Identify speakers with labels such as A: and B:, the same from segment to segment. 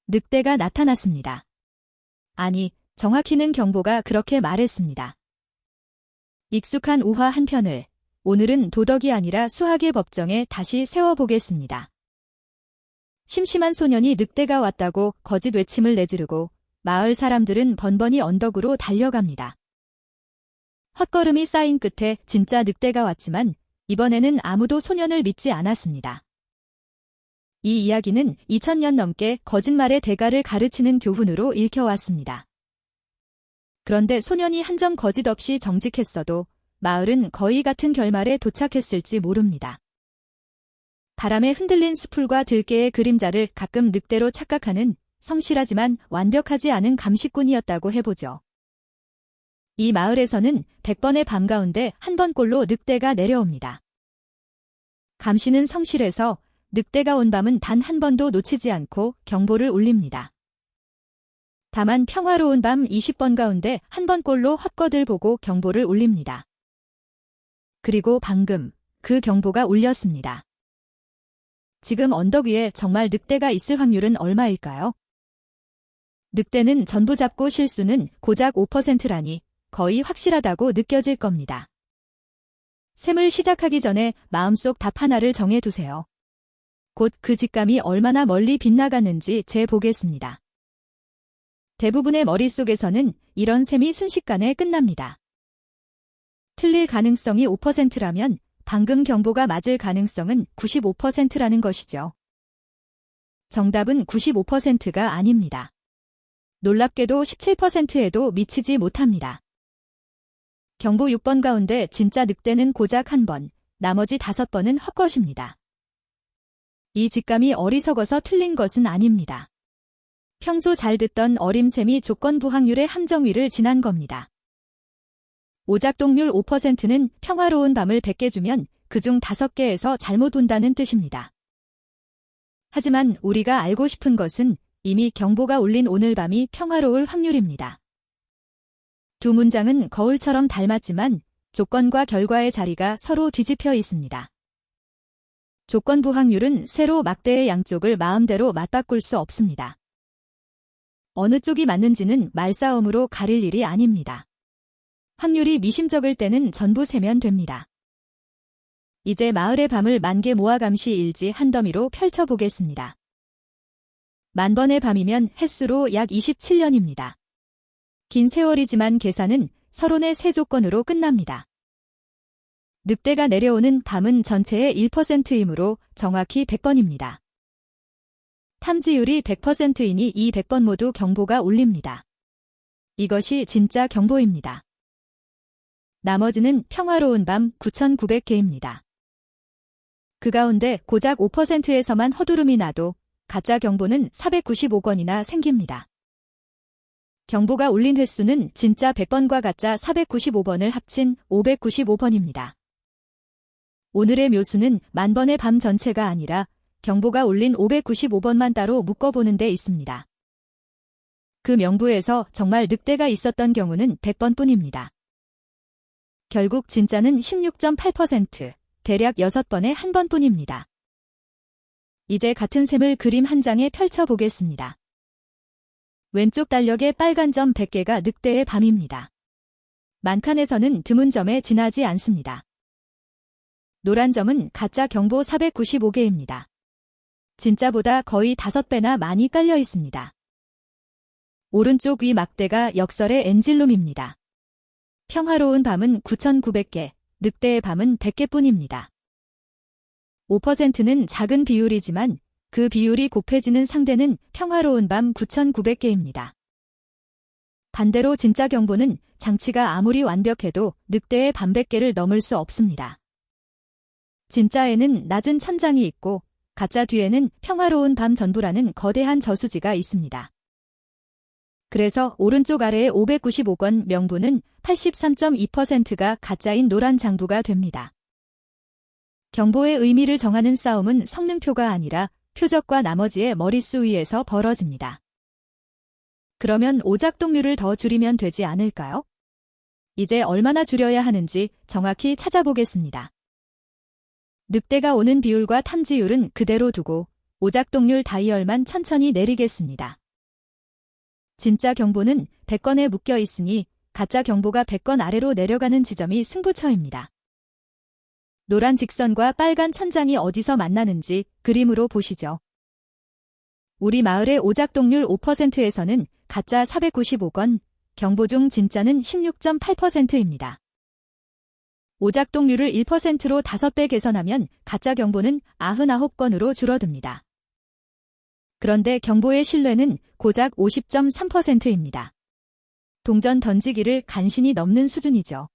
A: 늑대가 나타났습니다. 아니, 정확히는 경보가 그렇게 말했습니다. 익숙한 우화 한 편을 오늘은 도덕이 아니라 수학의 법정에 다시 세워보겠습니다. 심심한 소년이 늑대가 왔다고 거짓 외침을 내지르고 마을 사람들은 번번이 언덕으로 달려갑니다. 헛걸음이 쌓인 끝에 진짜 늑대가 왔지만 이번에는 아무도 소년을 믿지 않았습니다. 이 이야기는 2000년 넘게 거짓말의 대가를 가르치는 교훈으로 읽혀왔습니다. 그런데 소년이 한 점 거짓 없이 정직했어도 마을은 거의 같은 결말에 도착했을지 모릅니다. 바람에 흔들린 수풀과 들깨의 그림자를 가끔 늑대로 착각하는 성실하지만 완벽하지 않은 감시꾼이었다고 해보죠. 이 마을에서는 100번의 밤 가운데 한 번꼴로 늑대가 내려옵니다. 감시는 성실해서 늑대가 온 밤은 단 한 번도 놓치지 않고 경보를 울립니다. 다만 평화로운 밤 20번 가운데 한 번꼴로 헛것을 보고 경보를 울립니다. 그리고 방금 그 경보가 울렸습니다. 지금 언덕 위에 정말 늑대가 있을 확률은 얼마일까요? 늑대는 전부 잡고 실수는 고작 5%라니 거의 확실하다고 느껴질 겁니다. 셈을 시작하기 전에 마음속 답 하나를 정해두세요. 곧 그 직감이 얼마나 멀리 빗나갔는지 재보겠습니다. 대부분의 머릿속에서는 이런 셈이 순식간에 끝납니다. 틀릴 가능성이 5%라면 방금 경보가 맞을 가능성은 95%라는 것이죠. 정답은 95%가 아닙니다. 놀랍게도 17%에도 미치지 못합니다. 경보 6번 가운데 진짜 늑대는 고작 한 번, 나머지 5번은 헛것입니다. 이 직감이 어리석어서 틀린 것은 아닙니다. 평소 잘 듣던 어림셈이 조건부 확률의 함정 위를 지난 겁니다. 오작동률 5%는 평화로운 밤을 100개 주면 그중 5개에서 잘못 온다는 뜻입니다. 하지만 우리가 알고 싶은 것은 이미 경보가 울린 오늘 밤이 평화로울 확률입니다. 두 문장은 거울처럼 닮았지만 조건과 결과의 자리가 서로 뒤집혀 있습니다. 조건부 확률은 세로 막대의 양쪽을 마음대로 맞바꿀 수 없습니다. 어느 쪽이 맞는지는 말싸움으로 가릴 일이 아닙니다. 확률이 미심쩍을 때는 전부 세면 됩니다. 이제 마을의 밤을 만개 모아 감시 일지 한 더미로 펼쳐보겠습니다. 만번의 밤이면 햇수로 약 27년입니다. 긴 세월이지만 계산은 서론의 세 조건으로 끝납니다. 늑대가 내려오는 밤은 전체의 1%이므로 정확히 100번입니다. 탐지율이 100%이니 이 100번 모두 경보가 울립니다. 이것이 진짜 경보입니다. 나머지는 평화로운 밤 9,900개입니다. 그 가운데 고작 5%에서만 허두름이 나도 가짜 경보는 495건이나 생깁니다. 경보가 울린 횟수는 진짜 100번과 가짜 495번을 합친 595번입니다. 오늘의 묘수는 만번의 밤 전체가 아니라 경보가 울린 595번만 따로 묶어보는 데 있습니다. 그 명부에서 정말 늑대가 있었던 경우는 100번뿐입니다. 결국 진짜는 16.8%, 대략 6번에 한 번뿐입니다. 이제 같은 셈을 그림 한 장에 펼쳐보겠습니다. 왼쪽 달력의 빨간 점 100개가 늑대의 밤입니다. 만칸에서는 드문 점에 지나지 않습니다. 노란 점은 가짜 경보 495개입니다. 진짜보다 거의 5배나 많이 깔려 있습니다. 오른쪽 위 막대가 역설의 엔질룸입니다. 평화로운 밤은 9,900개, 늑대의 밤은 100개뿐입니다. 5%는 작은 비율이지만 그 비율이 곱해지는 상대는 평화로운 밤 9,900개입니다. 반대로 진짜 경보는 장치가 아무리 완벽해도 늑대의 밤 100개를 넘을 수 없습니다. 진짜에는 낮은 천장이 있고 가짜 뒤에는 평화로운 밤 전부라는 거대한 저수지가 있습니다. 그래서 오른쪽 아래의 595건 명부는 83.2%가 가짜인 노란 장부가 됩니다. 경보의 의미를 정하는 싸움은 성능표가 아니라 표적과 나머지의 머릿수 위에서 벌어집니다. 그러면 오작동률을 더 줄이면 되지 않을까요? 이제 얼마나 줄여야 하는지 정확히 찾아보겠습니다. 늑대가 오는 비율과 탐지율은 그대로 두고 오작동률 다이얼만 천천히 내리겠습니다. 진짜 경보는 100건에 묶여 있으니 가짜 경보가 100건 아래로 내려가는 지점이 승부처입니다. 노란 직선과 빨간 천장이 어디서 만나는지 그림으로 보시죠. 우리 마을의 오작동률 5%에서는 가짜 495건, 경보 중 진짜는 16.8%입니다. 오작동률을 1%로 5배 개선하면 가짜 경보는 99건으로 줄어듭니다. 그런데 경보의 신뢰는 고작 50.3%입니다. 동전 던지기를 간신히 넘는 수준이죠.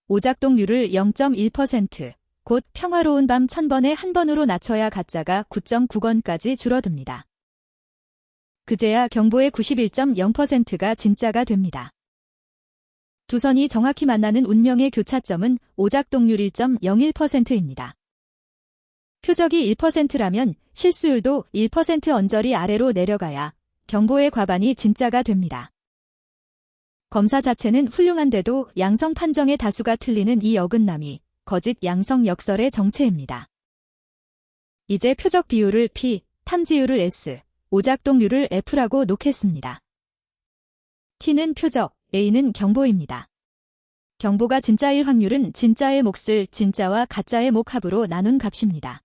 A: 오작동률을 0.1%, 곧 평화로운 밤 1000번에 한 번으로 낮춰야 가짜가 9.9건까지 줄어듭니다. 그제야 경보의 91.0%가 진짜가 됩니다. 두 선이 정확히 만나는 운명의 교차점은 오작동률 1.01%입니다. 표적이 1%라면 실수율도 1% 언저리 아래로 내려가야 경보의 과반이 진짜가 됩니다. 검사 자체는 훌륭한데도 양성 판정의 다수가 틀리는 이 어긋남이 거짓 양성 역설의 정체입니다. 이제 표적 비율을 P, 탐지율을 S, 오작동률을 F라고 놓겠습니다. T는 표적, A는 경보입니다. 경보가 진짜일 확률은 진짜의 몫을 진짜와 가짜의 몫 합으로 나눈 값입니다.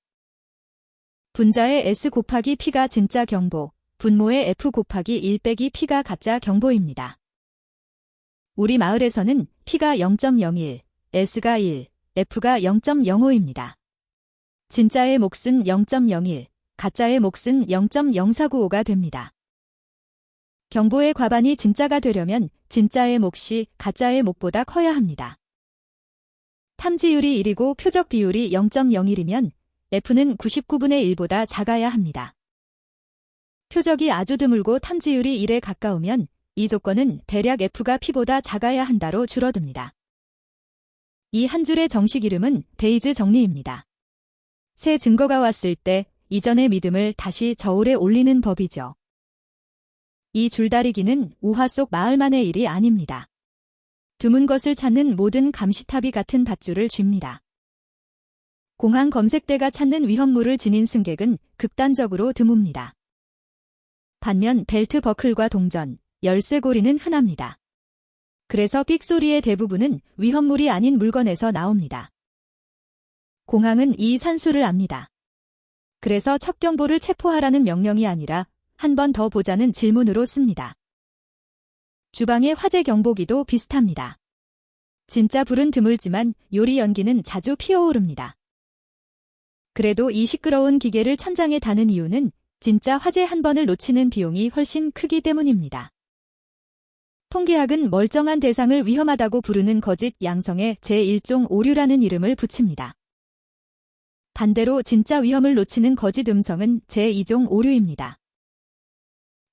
A: 분자의 S 곱하기 P가 진짜 경보, 분모의 F 곱하기 1 빼기 P가 가짜 경보입니다. 우리 마을에서는 P가 0.01, S가 1, F가 0.05입니다. 진짜의 몫은 0.01, 가짜의 몫은 0.0495가 됩니다. 경보의 과반이 진짜가 되려면 진짜의 몫이 가짜의 몫보다 커야 합니다. 탐지율이 1이고 표적 비율이 0.01이면 F는 99분의 1보다 작아야 합니다. 표적이 아주 드물고 탐지율이 1에 가까우면 이 조건은 대략 F가 P보다 작아야 한다로 줄어듭니다. 이 한 줄의 정식 이름은 베이즈 정리입니다. 새 증거가 왔을 때 이전의 믿음을 다시 저울에 올리는 법이죠. 이 줄다리기는 우화 속 마을만의 일이 아닙니다. 드문 것을 찾는 모든 감시탑이 같은 밧줄을 쥡니다. 공항 검색대가 찾는 위험물을 지닌 승객은 극단적으로 드뭅니다. 반면 벨트 버클과 동전, 열쇠고리는 흔합니다. 그래서 삑소리의 대부분은 위험물이 아닌 물건에서 나옵니다. 공항은 이 산수를 압니다. 그래서 첫 경보를 체포하라는 명령이 아니라 한 번 더 보자는 질문으로 씁니다. 주방의 화재 경보기도 비슷합니다. 진짜 불은 드물지만 요리 연기는 자주 피어오릅니다. 그래도 이 시끄러운 기계를 천장에 다는 이유는 진짜 화재 한 번을 놓치는 비용이 훨씬 크기 때문입니다. 통계학은 멀쩡한 대상을 위험하다고 부르는 거짓 양성에 제1종 오류라는 이름을 붙입니다. 반대로 진짜 위험을 놓치는 거짓 음성은 제2종 오류입니다.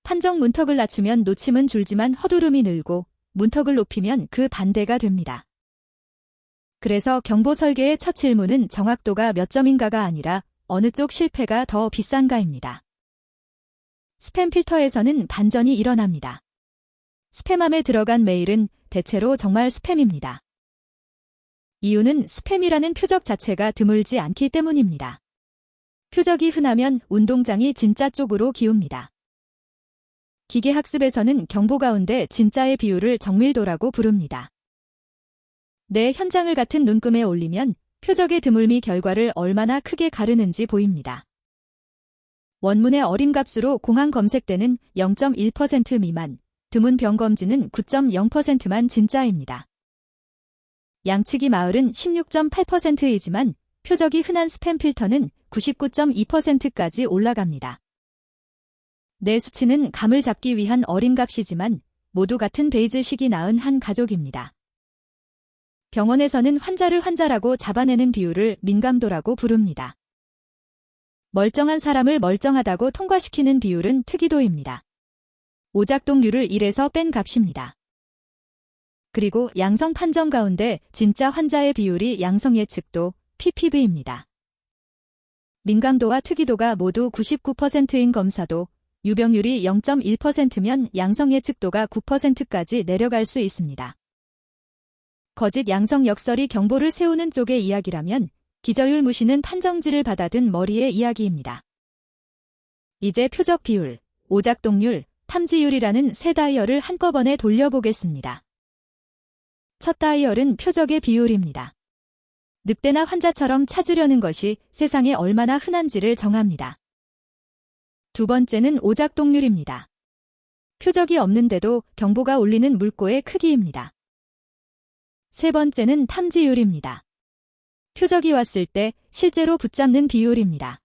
A: 판정 문턱을 낮추면 놓침은 줄지만 허두름이 늘고 문턱을 높이면 그 반대가 됩니다. 그래서 경보 설계의 첫 질문은 정확도가 몇 점인가가 아니라 어느 쪽 실패가 더 비싼가입니다. 스팸 필터에서는 반전이 일어납니다. 스팸함에 들어간 메일은 대체로 정말 스팸입니다. 이유는 스팸이라는 표적 자체가 드물지 않기 때문입니다. 표적이 흔하면 운동장이 진짜 쪽으로 기웁니다. 기계학습에서는 경보 가운데 진짜의 비율을 정밀도라고 부릅니다. 내 현장을 같은 눈금에 올리면 표적의 드물미 결과를 얼마나 크게 가르는지 보입니다. 원문의 어림값으로 공항 검색대는 0.1% 미만, 드문 병 검진은 9.0%만 진짜입니다. 양치기 마을은 16.8%이지만 표적이 흔한 스팸 필터는 99.2%까지 올라갑니다. 내 수치는 감을 잡기 위한 어림값이지만 모두 같은 베이즈식이 낳은 한 가족입니다. 병원에서는 환자라고 잡아내는 비율을 민감도라고 부릅니다. 멀쩡한 사람을 멀쩡하다고 통과시키는 비율은 특이도입니다. 오작동률을 1에서 뺀 값입니다. 그리고 양성 판정 가운데 진짜 환자의 비율이 양성 예측도 PPV입니다. 민감도와 특이도가 모두 99%인 검사도 유병률이 0.1%면 양성 예측도가 9%까지 내려갈 수 있습니다. 거짓 양성 역설이 경보를 세우는 쪽의 이야기라면 기저율 무시는 판정지를 받아든 머리의 이야기입니다. 이제 표적 비율, 오작동률, 탐지율이라는 세 다이얼을 한꺼번에 돌려보겠습니다. 첫 다이얼은 표적의 비율입니다. 늑대나 환자처럼 찾으려는 것이 세상에 얼마나 흔한지를 정합니다. 두 번째는 오작동률입니다. 표적이 없는데도 경보가 울리는 물고의 크기입니다. 세 번째는 탐지율입니다. 표적이 왔을 때 실제로 붙잡는 비율입니다.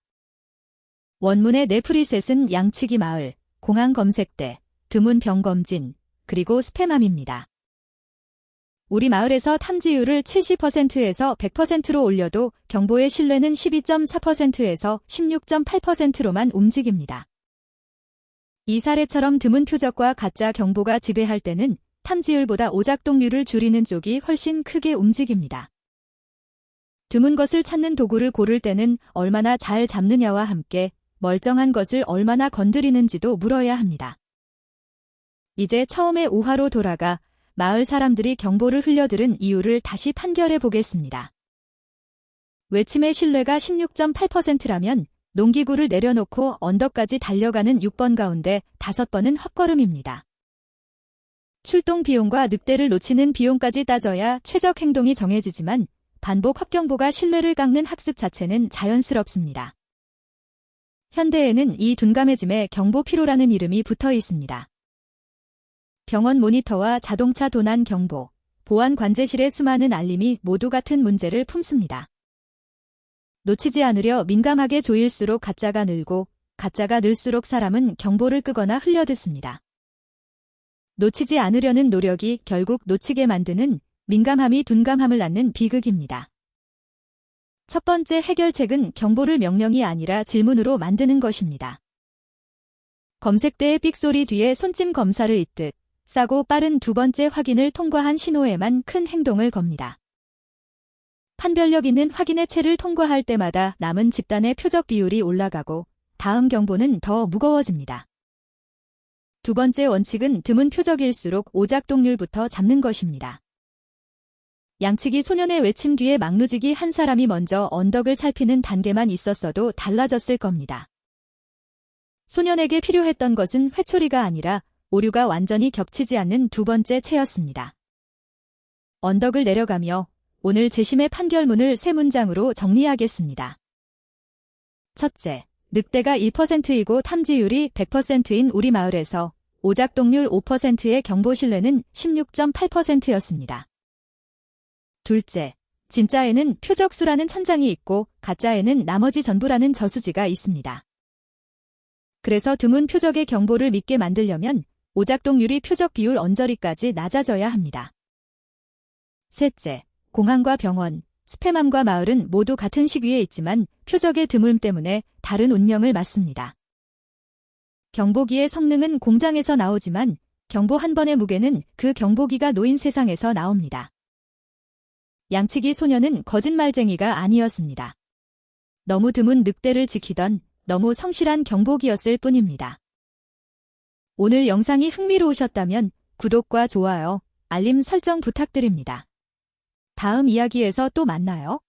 A: 원문의 네프리셋은 양치기 마을, 공항 검색대, 드문 병 검진, 그리고 스팸함입니다. 우리 마을에서 탐지율을 70%에서 100%로 올려도 경보의 신뢰는 12.4%에서 16.8%로만 움직입니다. 이 사례처럼 드문 표적과 가짜 경보가 지배할 때는 탐지율보다 오작동률을 줄이는 쪽이 훨씬 크게 움직입니다. 드문 것을 찾는 도구를 고를 때는 얼마나 잘 잡느냐와 함께 멀쩡한 것을 얼마나 건드리는지도 물어야 합니다. 이제 처음의 우화로 돌아가 마을 사람들이 경보를 흘려들은 이유를 다시 판결해 보겠습니다. 외침의 신뢰가 16.8%라면 농기구를 내려놓고 언덕까지 달려가는 6번 가운데 5번은 헛걸음입니다. 출동 비용과 늑대를 놓치는 비용까지 따져야 최적 행동이 정해지지만 반복 합경보가 신뢰를 깎는 학습 자체는 자연스럽습니다. 현대에는 이 둔감해짐에 경보 피로라는 이름이 붙어 있습니다. 병원 모니터와 자동차 도난 경보, 보안 관제실의 수많은 알림이 모두 같은 문제를 품습니다. 놓치지 않으려 민감하게 조일수록 가짜가 늘고 가짜가 늘수록 사람은 경보를 끄거나 흘려듣습니다. 놓치지 않으려는 노력이 결국 놓치게 만드는 민감함이 둔감함을 낳는 비극입니다. 첫 번째 해결책은 경보를 명령이 아니라 질문으로 만드는 것입니다. 검색대의 삑소리 뒤에 손짓 검사를 잇듯 싸고 빠른 두 번째 확인을 통과한 신호에만 큰 행동을 겁니다. 판별력 있는 확인의 채를 통과할 때마다 남은 집단의 표적 비율이 올라가고 다음 경보는 더 무거워집니다. 두 번째 원칙은 드문 표적일수록 오작동률부터 잡는 것입니다. 양치기 소년의 외침 뒤에 막루지기 한 사람이 먼저 언덕을 살피는 단계만 있었어도 달라졌을 겁니다. 소년에게 필요했던 것은 회초리가 아니라 오류가 완전히 겹치지 않는 두 번째 채였습니다. 언덕을 내려가며 오늘 재심의 판결문을 세 문장으로 정리하겠습니다. 첫째, 늑대가 1%이고 탐지율이 100%인 우리 마을에서 오작동률 5%의 경보 신뢰는 16.8%였습니다. 둘째, 진짜에는 표적수라는 천장이 있고 가짜에는 나머지 전부라는 저수지가 있습니다. 그래서 드문 표적의 경보를 믿게 만들려면 오작동률이 표적 비율 언저리까지 낮아져야 합니다. 셋째, 공항과 병원, 스팸함과 마을은 모두 같은 시기에 있지만 표적의 드문 때문에 다른 운명을 맞습니다. 경보기의 성능은 공장에서 나오지만 경보 한 번의 무게는 그 경보기가 놓인 세상에서 나옵니다. 양치기 소년은 거짓말쟁이가 아니었습니다. 너무 드문 늑대를 지키던 너무 성실한 경보기였을 뿐입니다. 오늘 영상이 흥미로우셨다면 구독과 좋아요, 알림 설정 부탁드립니다. 다음 이야기에서 또 만나요.